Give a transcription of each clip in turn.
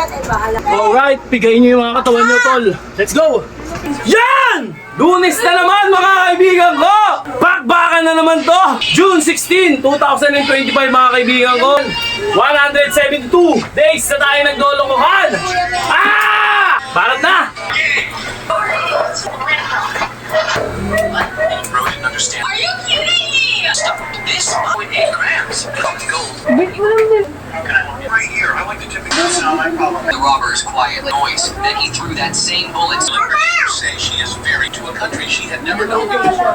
Alright, pigayin nyo yung mga katawan nyo, tol. Let's go! Yan! Lunes na naman, mga kaibigan ko! Bakbakan na naman to! June 16, 2025, mga kaibigan ko. 172 days na tayo naglolokohan! Ah! Barat na! Are you kidding me? Stop. This 0.8 grams of gold. Right here, I like to typically sound my problem. The robber's quiet noise. Then he threw that same bullet. You say she is very to a country she had never known before.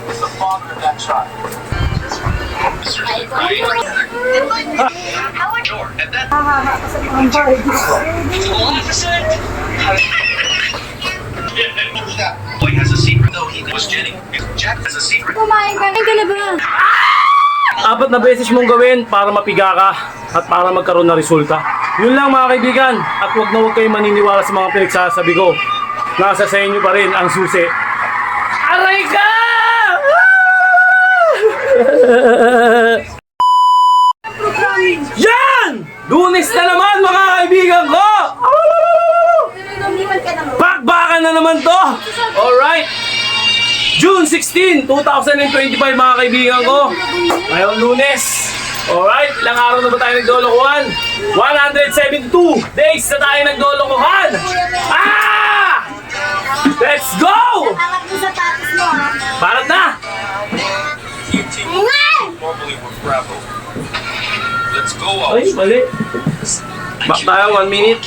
Is the father of that child. Sure, and that boy has a secret, though he was Jenny. Jack has a secret. Kumain ka na ba? Apat na beses mong gawin para mapiga ka at para magkaroon ng resulta. Yun lang, mga kaibigan, at huwag na huwag kayong maniniwala sa mga pinagsasabi ko. Nasa sa inyo pa rin ang susi. Aray ka! Yan! Lunes na naman, mga kaibigan ko! Bakbakan na naman to! Alright! June 16, 2025, mga kaibigan ko. Ngayon, Lunes. Alright, ilang araw na ba tayo naglolokohan? 172 days na tayo naglolokohan. Ah! Let's go! Angat mo sa tatis mo, ha? Barat na! Normally we're Bravo. Let's go out. Ay, mali. Back tayo, 1 minute.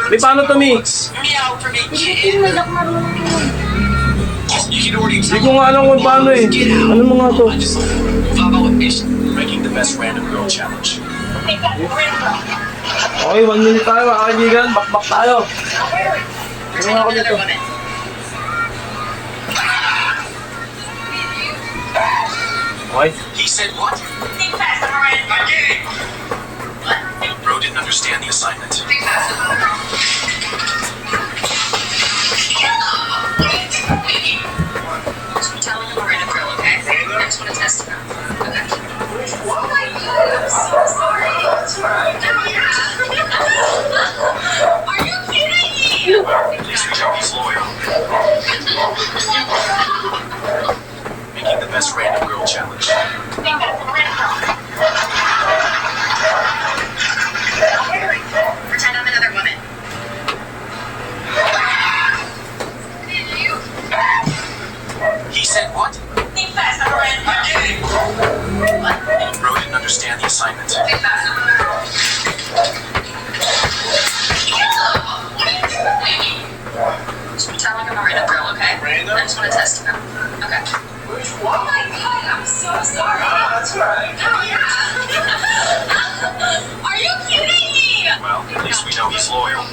May paano to, Mi? Meow for me, Hindi kid. mo lang marunong yun. You can already Hindi ko nga alam kung paano eh. Ano mga to? Follow is making the best random girl challenge. Okay, 1 minute tayo, mga kaibigan. Back tayo. Ano nga ako dito? Okay. He said what? Think fast, Miranda. I get it. Bro didn't understand the assignment. Think fast. Telling him Miranda Grill, okay? I just want to test him out. Okay. Oh my god, I'm so sorry. Are you kidding me? At least we know he's loyal. Making the best random girl challenge. Think that's Miranda. Pretend I'm another woman. He said what? Think fast, Miranda. I get it. Bro didn't understand the assignment. Think fast, Telling him Miranda Grill, okay? Miranda? I just want to test him out. Okay. Which Oh one? my god, I'm so sorry. That's right. Oh yeah. Are you kidding me? Well, at least we know he's loyal.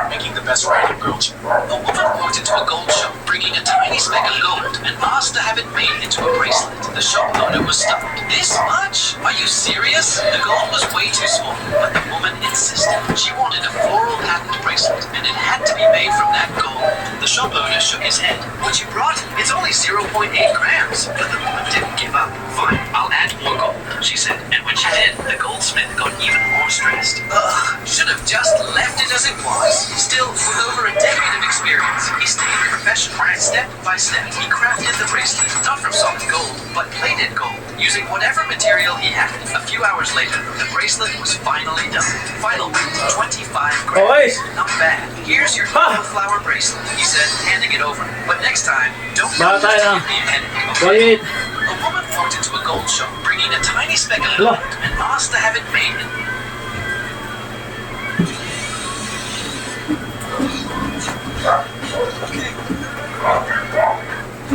Making the best random girl challenge. A woman walked into a gold shop bringing a tiny speck of gold and asked to have it made into a bracelet. The shop owner was stunned. This much? Are you serious? The gold was way too small, but the woman insisted. She wanted a floral patterned bracelet, and it had to be made from that gold. The shop owner shook his head. What you brought? It's only 0.8 grams. But the woman didn't give up. Fine, I'll add more gold, she said. And when she did, the goldsmith got even more stressed. Ugh, should have just left it as it was. Still, with over a decade of experience, he stayed professional. Step by step, he crafted the bracelet, not from solid gold, but plated gold, using whatever material he had. A few hours later, the bracelet was finally done. Final weight, 25 grams. Okay. Not bad. Here's your Ha! flower bracelet, he said, handing it over. But next time, don't Baka tayo na. give me a penny, 1 okay? minute. A woman walked into a gold shop bringing a tiny speck of Hala. gold and asked to have it made.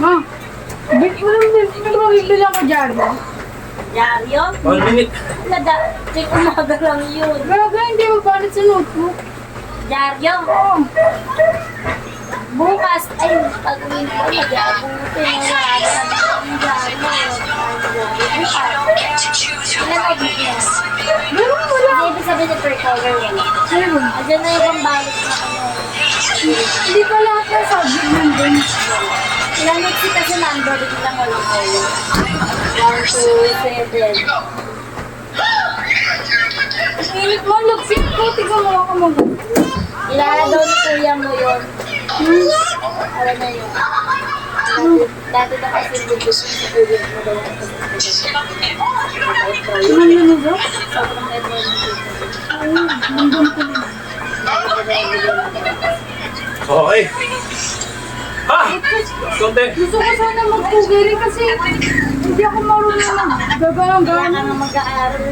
Ma, ba't mo naman bibili ako dyan? Diaryo? 1 minute. Tuwing umaga lang yun. Grabe, hindi mo banat sa notebook. Diaryo? Oo. Bukas, ay, pag-uwi ko, mag-aabutin na ang diaryo. Bukas. Ilan ang bukas? Meron mo lang. Hindi, ibig sabihin na per color yun. Meron. Andiyan na yung pambalot na ano. Hindi pa lahat ng subject nandun. Ilanit si kasi number, biglang walang kayo. 1, 2, 7. Init mo, lupit ko. Tignan mo ako mo. Ilala daw ni kuya mo yun. Alam na yun. Dati na kasi lupit sa kuya mo daw. Ano yun ba? Sobrang effort mo dito. Okay. Ha! Konti. Gusto ko sana mag-pugiri kasi hindi ako marunong gagang Kaya ka gano'n. nga mag-aaral.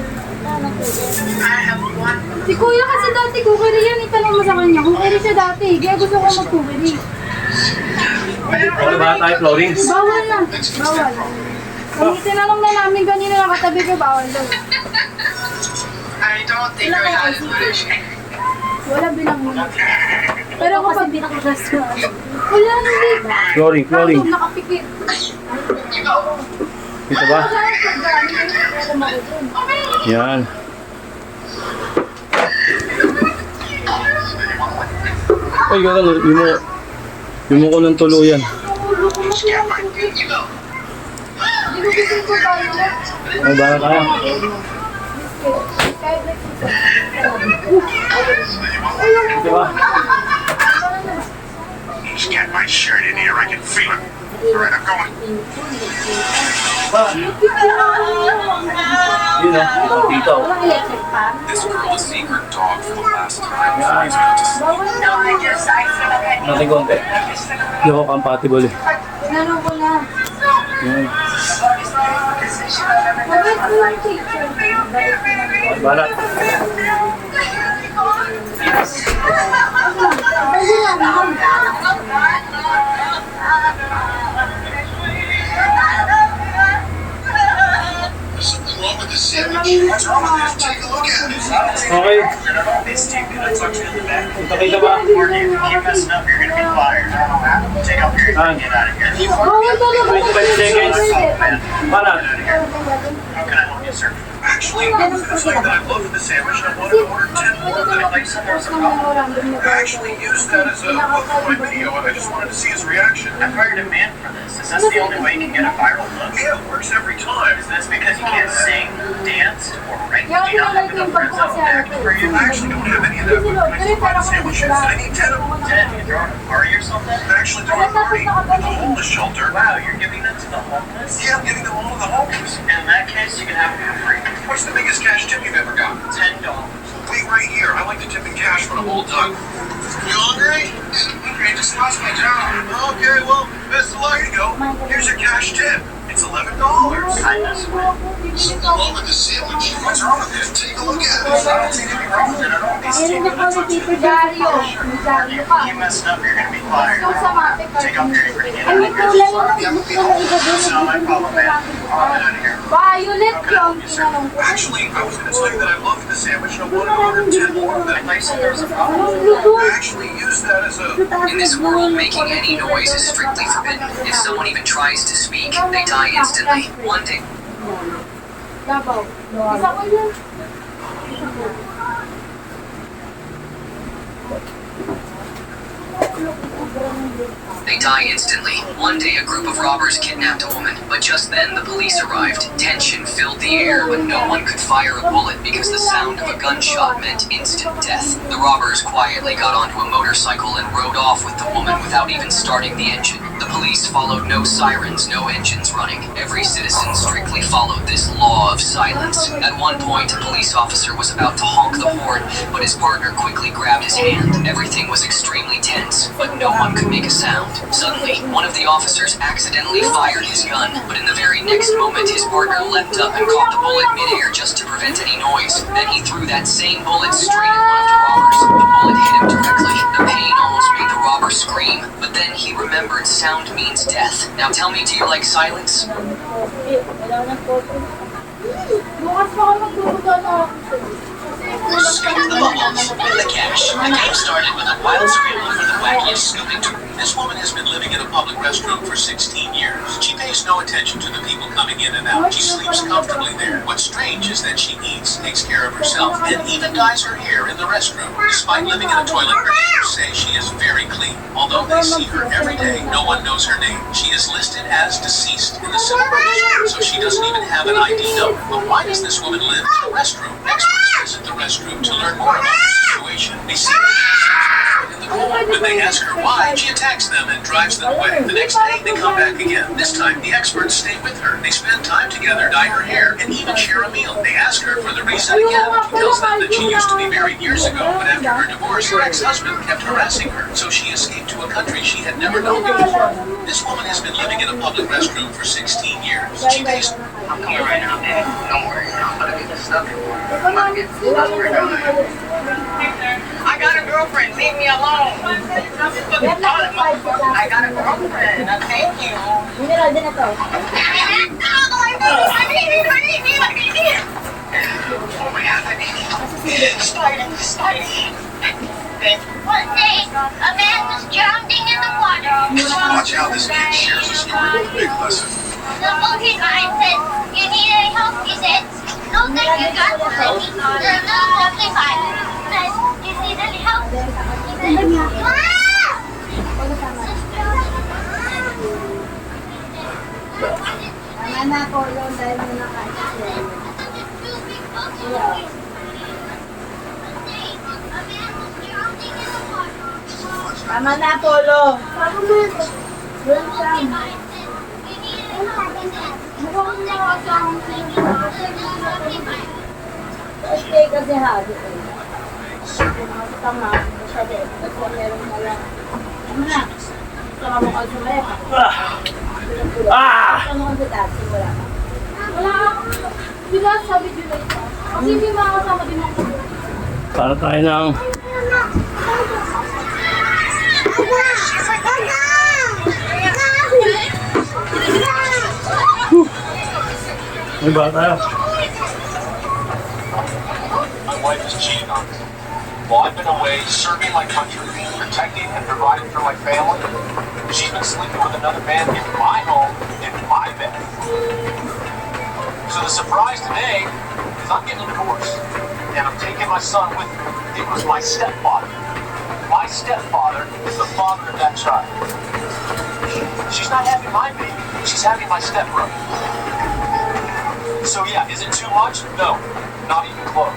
Si kuya kasi dati kukiri yan, itanong mo sa kanya. Kukiri siya dati, kaya gusto ko mag-kukiri. Okay ba tayo, flooring? Bawal na, bawal. Kung tinanong na namin kanina nakatabi ko, bawal daw. I don't think Wala I kaya had ICT. Wala bilang muna. Pero kapag binakagas ko, Wala na dito. Flooring, flooring. Bakit nakapikit? Ito ba? Yan. Ay, gano'n. Yung ko ng tuluyan. Hindi ko gising ko tayo. Ay, baka kaya. Ito ba? Just get my shirt in here. I can feel it. Alright, I'm going. Yun na. Dito. walang electric fan. This girl is seeing her dog for the last time. Yan. Bawal na. Natin konti. Hindi ako compatible eh. Tinanong ko na. Yan. Mabait ko lang teacher. Balat. Pwede lang. There's something wrong with this sandwich. What's wrong with this? Take a look at it. Okay. This team, can I talk to you in the back? Ito kita ba? Morgan, if you keep messing up, you're gonna get fired. Take off your Saan? get out of here. Bawal talaga. 25 seconds. Balat. How can I help you, sir? Actually, I was gonna say that I loved the sandwich and I wanted to order 10 more, but I'd like some more of the I actually used that as a hook for my video and I just wanted to see his reaction. I've hired a man for this. Is this the only way you can get a viral look? Yeah, it works every time. Is this because you can't sing, dance, or write? Kaya Do you not have pinalike enough yung friends out there for you? I actually don't have any of that, but can I still buy the sandwiches? I need 10 of them. 10? You throwing a party or something? I'm actually throwing a party at the homeless shelter. Wow, you're giving them to the homeless? Yeah, I'm giving them all to the homeless. In that case, you can have them for free. What's the biggest cash tip you've ever got? $10. Wait right here. I like to tip in cash when I'm all done. You hungry? I just lost my job. Okay, well, best of luck. Here you go. Here's your cash tip. It's $11. Kindness. Something wrong with the sandwich. What's wrong with it? Take a look at it. I don't see anything wrong with it at all. Ayun na po ni Tito Dario. Ni Dario ka. You messed up, you're gonna be fired. Yung sa mate ka. Take off your apron and get Ay, out may of here. kulay yung gusto na iba doon. It's not my problem, man. I'm out of here. Violet yung tinanong ko. Actually, I was gonna tell you that I loved the sandwich and I wanted to order 10 more of them. I said there was a problem. Anong luto? I actually used that as a... In this world, making any noise is strictly forbidden. If someone even tries to speak, they die instantly. One day. Labaw. Isa ko yun. They die instantly. One day, a group of robbers kidnapped a woman, but just then the police arrived. Tension filled the air, but no one could fire a bullet because the sound of a gunshot meant instant death. The robbers quietly got onto a motorcycle and rode off with the woman without even starting the engine. The police followed no sirens, no engines running. Every citizen strictly followed this law of silence. At one point, a police officer was about to honk the horn, but his partner quickly grabbed his hand. Everything was extremely tense, but no one could make a sound. Suddenly, one of the officers accidentally fired his gun, but in the very next moment, his partner leapt up and caught the bullet midair just to prevent any noise. Then he threw that same bullet straight at one of the robbers. The bullet hit him directly. The pain almost made the robber scream, but then he remembered sound means death. Now tell me, do you like silence? Bukas pa ako magtutugan na ako. Kasi Scoop the bubbles, win the cash. The game started with a wild scramble for the wackiest scooping tool. This woman has been living in a public restroom for 16 years. She pays no attention to the people coming in and out. She sleeps comfortably there. What's strange is that she eats, takes care of herself, and even dyes her hair in the restroom. Despite living in a toilet, her neighbors say she is very clean. Although they see her every day, no one knows her name. She is listed as deceased in the civil register, so she doesn't even have an ID number. But why does this woman live in a restroom? Experts visit the restroom to learn more about the situation. They see her in the corner. When they ask her why, she attacks them and drives them away. The next day, they come back again. This time, the experts stay with her. They spend time together, dye her hair, and even share a meal. They ask her for the reason again. She tells them that she used to be married years ago, but after her divorce, her ex-husband kept harassing her, so she escaped to a country she had never known before. This woman has been living in a public restroom for 16 years. She pays... I'm coming right now, Dad. Don't worry. I'm gonna get this stuff. I'm gonna get this stuff. I got a girlfriend. Leave me alone. I got a girlfriend. Thank you. Mineral din na to. Oh my God, I need it. Sliding. One day, a man was drowning in the water. Watch how this kid shares a story with a big lesson. The monkey guy said, "You need any help?" He said, "No, thank you, God." The monkey guy said, "You need any help?" He said, "Ah!" Tama na ako yun dahil mo nakakasya. Tama na, Polo. Okay, kasi habi ko. Tama, siya din. Kasi meron na lang. Tama na. Tama mo ka sumaya ka. Tama mo ka sa taxi, wala ka. Wala akong, di ba sabi ko na ito? Kasi hindi makakasama din ako. Para tayo ng... May bata tayo. My wife is cheating on me. While I've been away serving my country, protecting and providing for my family, she's been sleeping with another man in my home, in my bed. So the surprise today is I'm getting a divorce, and I'm taking my son with me. It was my stepfather. My stepfather is the father of that child. She's not having my baby, she's having my stepbrother. So yeah, is it too much? No, not even close.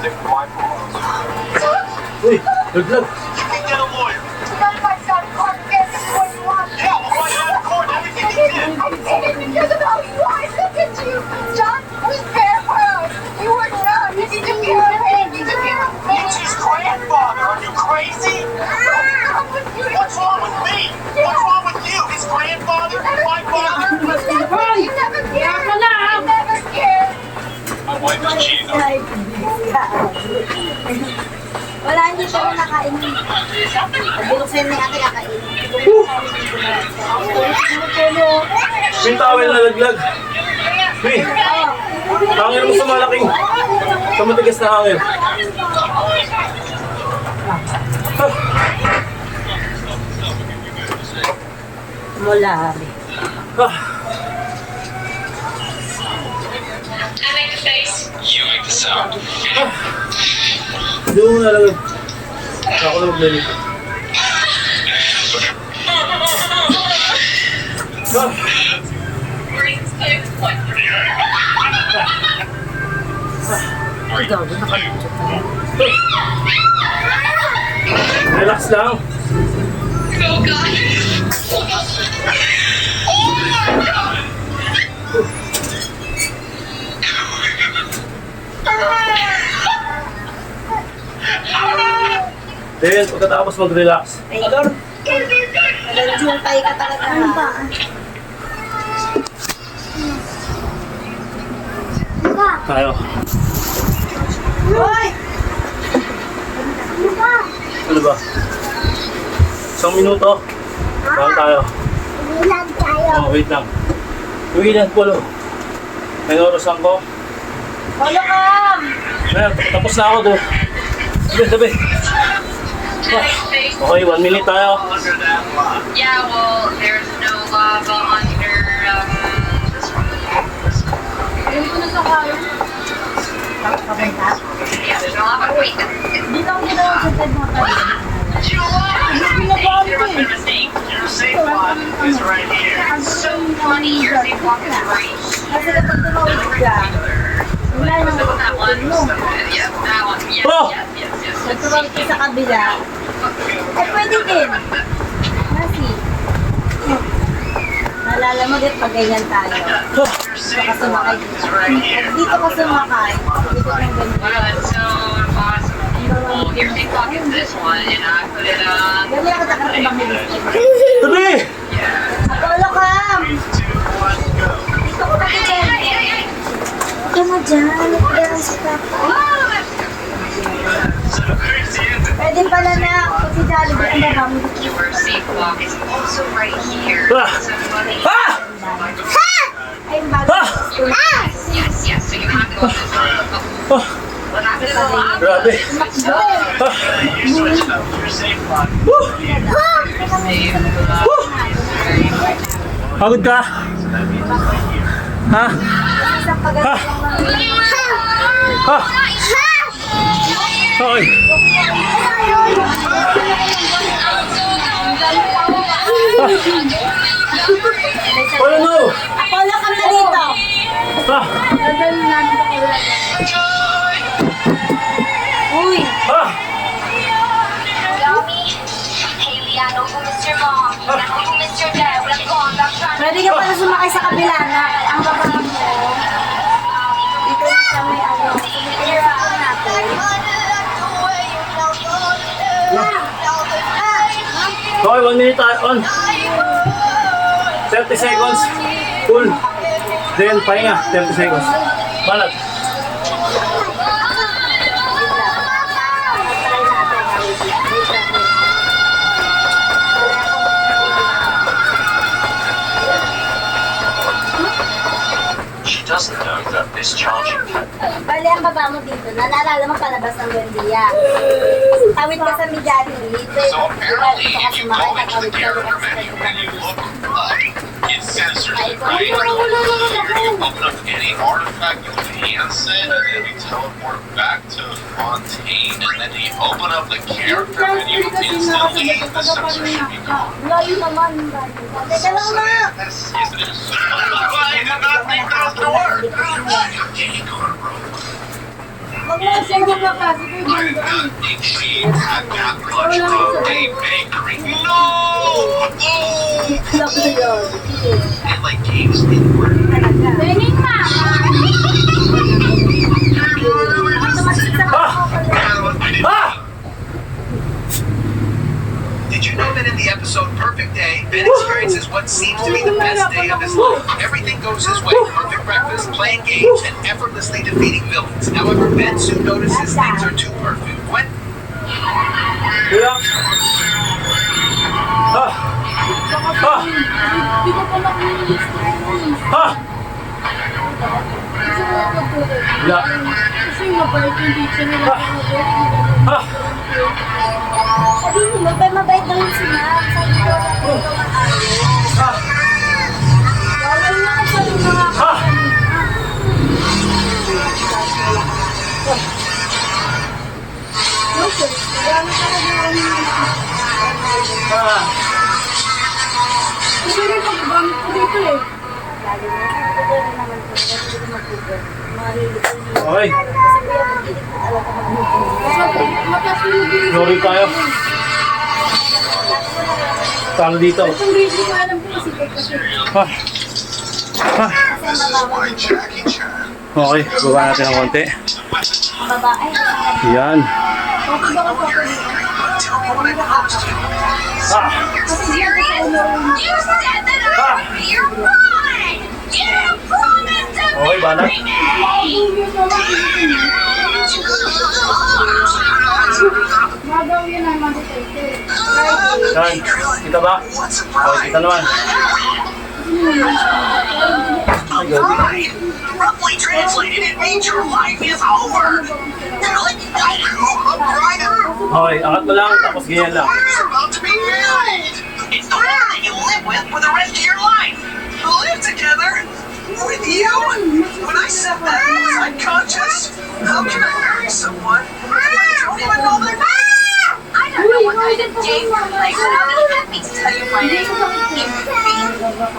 Think my fault. Uy, laglag. You can get a lawyer. You got my son caught again before you want. Yeah, we'll find out in court everything he did. I did it because of how you are. Look at you. John was there for us. You were around. You need to be okay. You need to be okay. It's his grandfather. Are you crazy? What's wrong with me? What's wrong with you? His grandfather? My father? You never cared. You never cared. My wife is cheating on me. Wala, hindi siya nakain. Binuksan na ate kakain. May towel na laglag. Uy, hangin mo sa malaking. Sa matigas na hangin. Mula. I make the face. You make the sound. Hindi mo nalaglag. Ako na maglalito. Relax lang. Oh God. Then, pagkatapos mag-relax. Nagjumpay ka talaga. Ano ba? Tayo. Hoy! Ano ba? Isang minuto. Bago tayo. Ilan tayo. Oh, wait lang. Wait lang, Polo. May oras lang ko. Polo Cam! Ayan, tapos na ako doon. Sabi. Okay, 1 minute tayo. Yeah, well, there's no lava under this one. Ayun ko na sa kayo. Papunta? Yeah, there's no lava. Wait, Dito ako dito sa side mo pa. you lied! There was a mistake. Your safe block is right here. So funny. Your safe block is right. Kasi kapag tumawag ka, wala nang So that one. mo. Yeah, that one. Yes, Oh! yes. Pag tumawag ka sa kabila, eh pwede din. Kasi, naalala mo din pag ganyan tayo. Oh, Dito ka sumakay dito. Pag dito ka sumakay, dito kang ganyan. Wow, that's so impossible. Well, your safe block is this one, and I put it on. Ganyan ka takot ibang bilis. sabi! Apollo Cam! Dito ko na dyan. Ito na dyan. Nagpagalan sa papa. Pwede pala na kasi Jollibee ang baba mo dito. Your safe block is also right here. Ah! So funny. Ah! Ay, yung bago. Yes. So you have to go this way. Oh, What happened to the lava? grabe. Ah! Your safe block. Woo! Woo! Pagod ka? Ha? Isang pagalan lang ng Ha? Okay. Ano no? Apollo Cam na dito. Ha? Uy, Ha? Yummy. Haley, I know you miss your mom. I know you miss your dad. But I'm going back trying pwede ka pala sumakay sa kabila na ang baba mo. Dito na sa may ano. Piniraan natin. Okay, 1 minute tayo on. 30 seconds. Full. Then, pahinga. 30 seconds. Balat. She doesn't know that this charging Bali, ang baba mo dito. Naalala mo palabas ng Buendia. Tawid ka sa Mijali. So apparently, if you go into the character menu and you look up, it censors it, right? So you open up any artifact you can set, and then you teleport back to Fontaine, and then you open up the character menu, instantly the censorship be gone. Layo naman. Teka lang na. Yes, it is. I did not think that was gonna work. Huwag mo siya magpapasok yung I did not think she had that much of a bakery. No! Oh! Loko yun. And like games anywhere. Bening mama! Ha? Did you know that in the episode Perfect Day, Ben experiences what seems to be the best day of his life? Everything goes his way. Perfect breakfast, playing games, and effortlessly defeating villains. However, Ben soon notices things are too perfect. When Relax. Ha? Ha? Hindi ko pa makinis. Ha? Kasi mo magtuloy. Wala. Kasi mabait yung teacher nila. Ha? Sabihin mo, ba mabait lang si Ma'am. Sabi ko, Ha? Bawal na kasi yung mga Ha? okay. Marami talaga Ha? Kasi rin paggamit ko dito eh. lalo na. Ito na naman po. Kasi hindi ko mag-google. Mahilig ko niyo. Okay. Kasi kuya, hindi ko talaga mag-google. Mataas yung bilis. Sorry tayo. Talo dito. Itong grade ko alam ko kasi kasi. Ha? Ha? this is why Jackie Chan. Okay, baba natin ng konti. Ang babae. Yan. Okay ba ako ako dito? Tell me what I promised you. Ha? Kasi di ako sa ulo. You said that I Ha? would be your bride! You promised to Okay, balat. Yung naman. Magaw yun ang meditator. Yan. Kita ba? Okay, kita naman. my God. Roughly translated, it means your life is over. Goku, I'm right up. Okay, angat mo lang, tapos ganyan lang. We're about to be married. It's the one that you live with for the rest of your life. Live together? With you? When I said that, was I conscious? How can I marry someone I don't even know their name? I don't know what kind of game you're playing, but I'm really happy to tell you my name.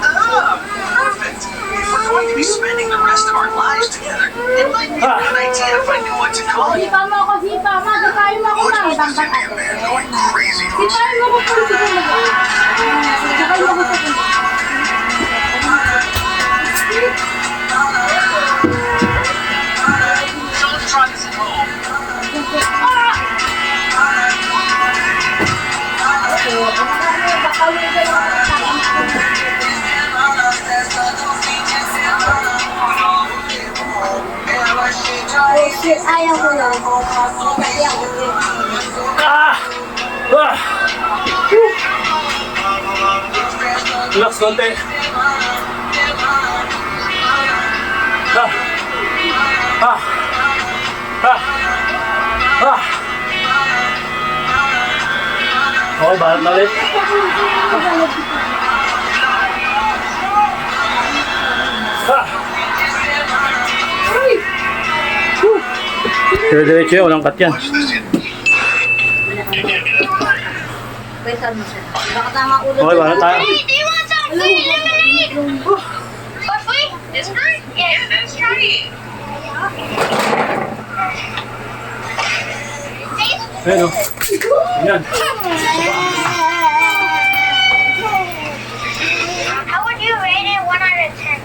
Ah, perfect. If we're going to be spending the rest of our lives together, it might be a good idea if I knew what to call you. Sipa mo ako, sipa. Magkapayo mo ako What's na. with Ibang this Indian patate. man going crazy? Sipahin mo ko po. Sige mo. Sakay mo ko sa punta. So let's try this at home. Ayaw ko lang. Ayaw ko lang. Ah! Ah! Woo! Relax konti. Ah! Ah! Ah! Ah! Okay, balat na ulit. Ah! Dire-diretso yan, walang cut yan. Watch this. Pwede mo siya. Baka tama ulo. Okay, balat tayo. Hey, do you want some free lemonade? For free? It's free? Yeah, that's right. Ayan o. Ayan. How would you rate it 1 out of 10?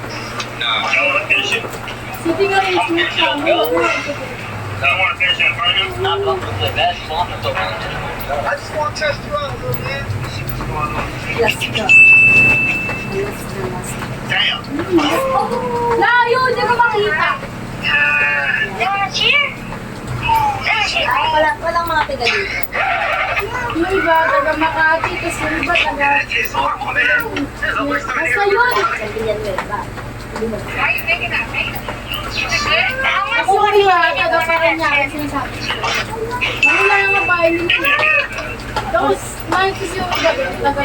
Sige nga rin. I just want to test you out a little, man. Last ka. Damn. Layo, di ko makita. You want to cheer? Let's cheer. Walang mga tiga dito. Yung iba, taga Makati. Tapos yung iba, taga... It's horrible, man. There's always somebody Basta here. yun. Sabi yan mo ba? Why are you making that face? How much Ako would you iba, rate it taga 1 pa rin out niya. of 10? Kasi sinasabi ko. Ano lang ang bahay nito? Tapos, nakikis yung gabi. Taga...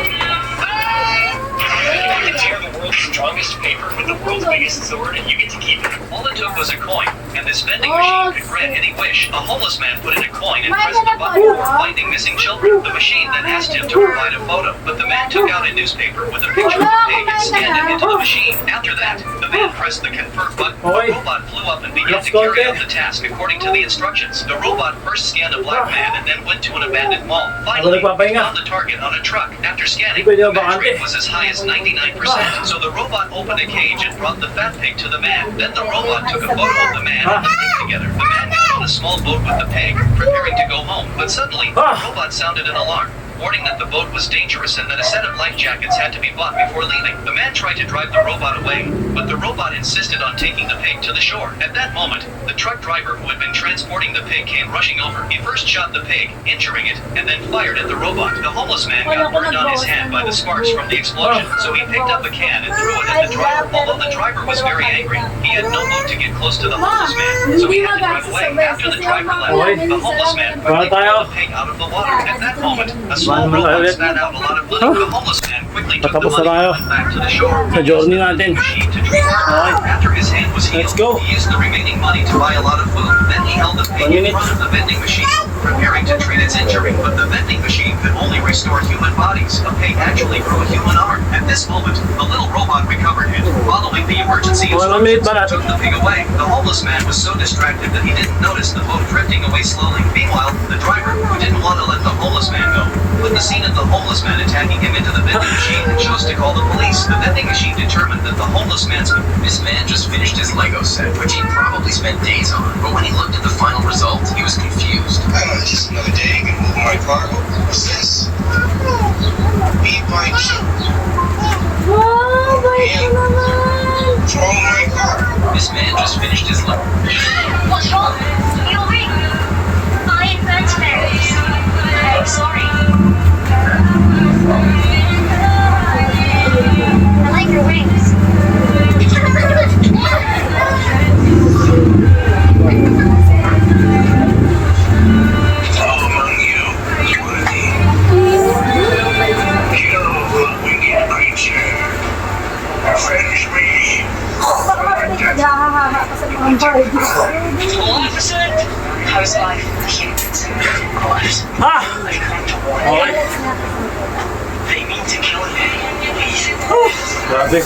Tear the world's strongest paper with the world's biggest sword, and you get to keep it. All it took was a coin, and this vending machine could grant any wish. A homeless man put in a coin and pressed the button for finding missing children. The machine then asked him to provide a photo, but the man took out a newspaper with a picture of a pig and scanned it into the machine. After that, the man pressed the confirm button. The robot flew up and began to carry out the task according to the instructions. The robot first scanned a black man and then went to an abandoned mall. Finally, he found the target on a truck. After scanning, the match rate was as high as 99%. So the robot opened a cage and brought the fat pig to the man. Then the robot took a photo of the man and the pig together. The man got on a small boat with the pig, preparing to go home. But suddenly, the robot sounded an alarm, warning that the boat was dangerous and that a set of life jackets had to be bought before leaving. The man tried to drive the robot away, but the robot insisted on taking the pig to the shore. At that moment, the truck driver who had been transporting the pig came rushing over. He first shot the pig, injuring it, and then fired at the robot. The homeless man got burned on his hand by the sparks from the explosion, so he picked up a can and threw it at the driver. Although the driver was very angry, he had no mood to get close to the homeless man, so he had to drive away. After the driver left, the homeless man quickly pulled the pig out of the water. At that moment, a small robot spat out a lot of money. The homeless man quickly took the Patapos na money tayo and went back to the shore. sa journey natin. Machine to treat it. After his hand was healed, Let's go. he used the remaining money to buy a lot of food. Then he held the pig 1 in minute. front of the vending machine, preparing to treat its injury. But the vending machine could only restore human bodies. A pig actually grew a human arm. At this moment, the little robot recovered it. Following the emergency 1 minute instructions, ba natin? took the pig away. The homeless man was so distracted that he didn't notice the boat drifting away slowly. Meanwhile, the driver, who didn't want to let the homeless man go, put the scene of the homeless man attacking him into the vending machine and chose to call the police. The vending machine determined that the homeless man's... This man just finished his Lego set, which he probably spent days on. But when he looked at the final result, he was confused. It's just another day and moving my car. What's this? Beat my Wow, bait ko naman. What's wrong with my car? This man just finished his Lego. What's wrong? You're ring. I invented it. I'm sorry. I like your rings. How's life in the humans? Lives. Ha! They've come to war. Okay. They mean to kill me. Grabe.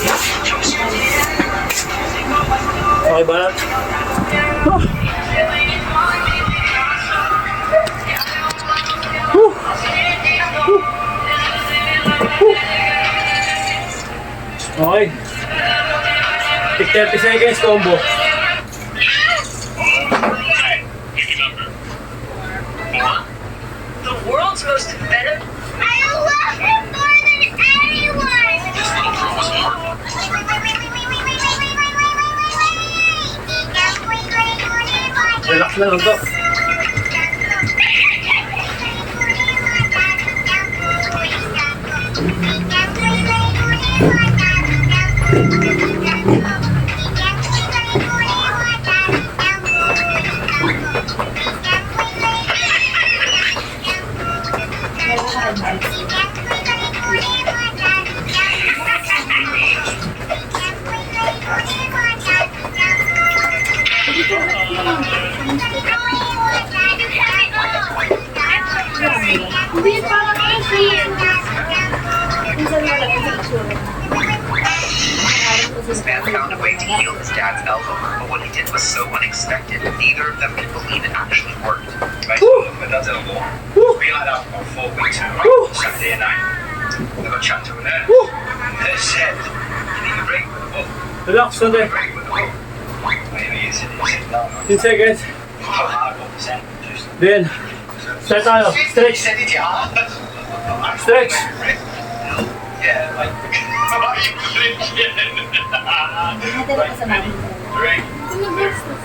Okay ba? Okay. Take 30 seconds combo. The world's most venomous. I love him more than anyone! This little girl was more. Relax na lang to. Hindi, parang kasi. This man found a way to heal his dad's elbow, but what he did was so unexpected, neither of them could believe it actually worked. Right, my dad's elbow. Been like that for 4 weeks now. Saturday night. I got chatting to her there. They said, you need a break with the book. Relax na din. Break with the book. Maybe he said no. 10 seconds. How hard what was that? Just Then, start tayo. Stretch. He said it, yeah. Stretch. Yeah, like, what are you thinking? Break. Nagastos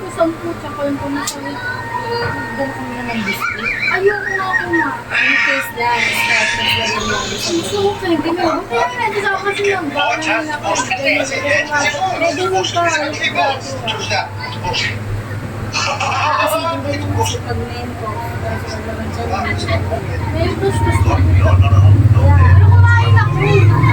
ko 10 tsaka yung pumasakit. Dala kami na ng display. Ayoko na ako na. Yung case lang, start na lang yung So, pwede mo. Kaya nga, di sa kasi yung Oh, just post it. I said, yeah, Pwede mo pa. just that. Bullshit. Kasi hindi din naman si pagmento. Kasi naman siya May gustos ko. No. Pero kumain ako.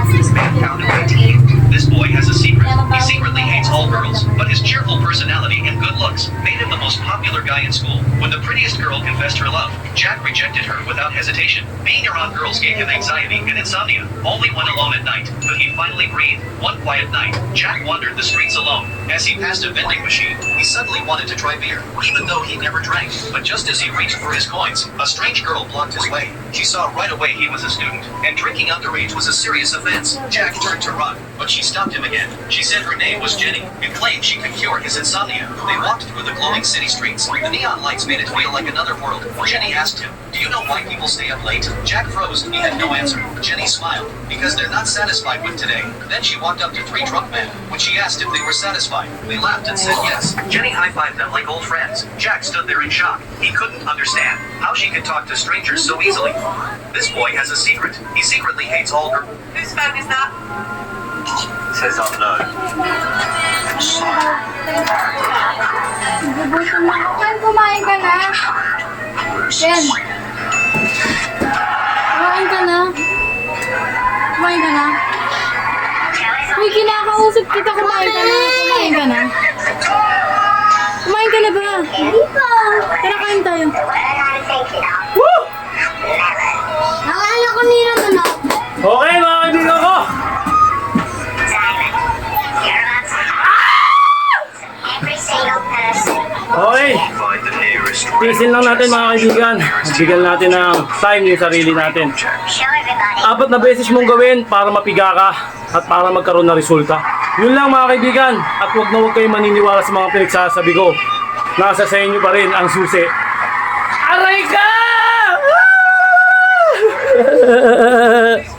This man found a way to heal. This boy has a secret. He secretly hates all girls, but his cheerful personality and good looks made him the most popular guy in school. When the prettiest girl confessed her love, Jack rejected her without hesitation. Being around girls gave him anxiety and insomnia. Only when alone at night could he finally breathe. One quiet night, Jack wandered the streets alone. As he passed a vending machine, he suddenly wanted to try beer, even though he never drank. But just as he reached for his coins, a strange girl blocked his way. She saw right away he was a student, and drinking underage was a serious offense. Jack turned to run, but she stopped him again. She said her name was Jenny, and claimed she could cure his insomnia. They walked through the glowing city streets. The neon lights made it feel like another world. Jenny asked him, "Do you know why people stay up late?" Jack froze. He had no answer. Jenny smiled, because they're not satisfied with today. Then she walked up to 3 drunk men. When she asked if they were satisfied, they laughed and said yes. Jenny high-fived them like old friends. Jack stood there in shock. He couldn't understand how she could talk to strangers so easily. This boy has a secret. He secretly hates all girls. Whose phone is that? Says unknown. Gugutom na ako. Ken, kumain ka na. Ken. Kumain ka na. Kumain ka na. Uy, kinakausap kita. Kumain ka na. Kumain ka na. Kumain ka na ba? Hindi pa. Tara, kain tayo. Woo! Nakala ko nila na na. Okay mga kaibigan ko. Okay. Find the nearest Tiisin lang natin mga kaibigan. Bigyan natin ng time yung sarili natin. Show everybody. 4 na beses mong gawin para mapiga ka at para magkaroon ng resulta. Yun lang mga kaibigan. At huwag na huwag kayong maniniwala sa mga pinagsasabi ko. Nasa sa inyo pa rin ang susi. Aray ka!